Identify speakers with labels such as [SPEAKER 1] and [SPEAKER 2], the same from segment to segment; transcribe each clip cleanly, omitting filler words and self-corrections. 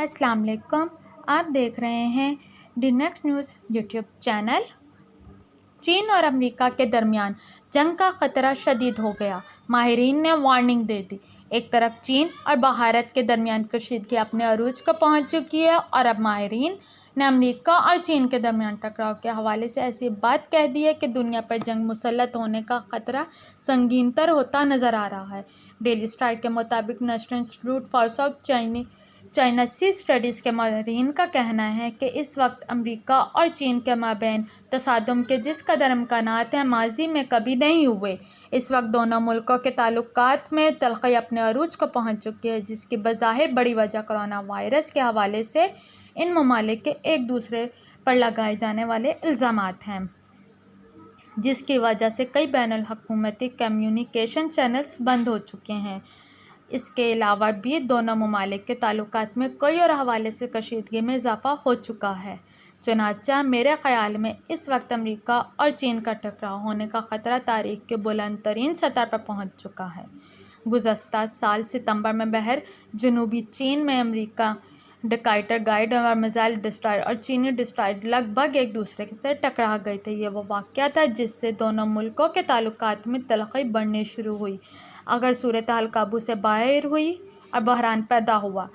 [SPEAKER 1] السلام علیکم، آپ دیکھ رہے ہیں the next news YouTube channel. چین اور امریکہ کے درمیان جنگ کا خطرہ شدید ہو گیا، ماہرین نے وارننگ دے دی۔ ایک طرف چین اور بھارت کے درمیان کشیدگی اپنے عروج کو پہنچ چکی ہے اور اب ماہرین نے امریکہ اور چین کے درمیان ٹکراؤ کے حوالے سے ایسی بات کہہ دی ہے کہ دنیا پر جنگ مسلط ہونے کا خطرہ سنگین تر ہوتا نظر آ رہا ہے۔ ڈیلی اسٹار کے مطابق National Institute for South China Sea studies کے ماہرین کا کہنا ہے کہ اس وقت امریکہ اور چین کے مابین تصادم کے جس قدر امکانات ہیں ماضی میں کبھی نہیں ہوئے۔ اس وقت دونوں ملکوں کے تعلقات میں تلخی اپنے عروج کو پہنچ چکی ہے، جس کی بظاہر بڑی وجہ کورونا وائرس کے حوالے سے ان ممالک کے ایک دوسرے پر لگائے جانے والے الزامات ہیں، جس کی وجہ سے کئی بین الاقوامی کمیونیکیشن چینلز بند ہو چکے ہیں۔ اس کے علاوہ بھی دونوں ممالک کے تعلقات میں کئی اور حوالے سے کشیدگی میں اضافہ ہو چکا ہے۔ چنانچہ میرے خیال میں اس وقت امریکہ اور چین کا ٹکراؤ ہونے کا خطرہ تاریخ کی بلند ترین سطح پر پہنچ چکا ہے۔ گزشتہ سال ستمبر میں بحر جنوبی چین میں امریکی ڈیکائٹر گائیڈ اور میزائل ڈسٹرائر اور چینی ڈسٹرائر لگ بھگ ایک دوسرے سے ٹکرا گئے تھے۔ یہ وہ واقعہ تھا جس سے دونوں ملکوں کے تعلقات میں تلخی بڑھنی شروع ہوئی۔ اگر صورتحال قابو سے باہر ہوئی اور بحران پیدا ہوا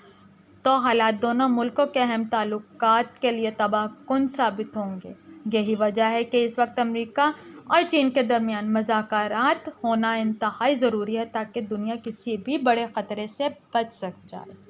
[SPEAKER 1] تو حالات دونوں ملکوں کے اہم تعلقات کے لیے تباہ کن ثابت ہوں گے۔ یہی وجہ ہے کہ اس وقت امریکہ اور چین کے درمیان مذاکرات ہونا انتہائی ضروری ہے تاکہ دنیا کسی بھی بڑے خطرے سے بچ جائے۔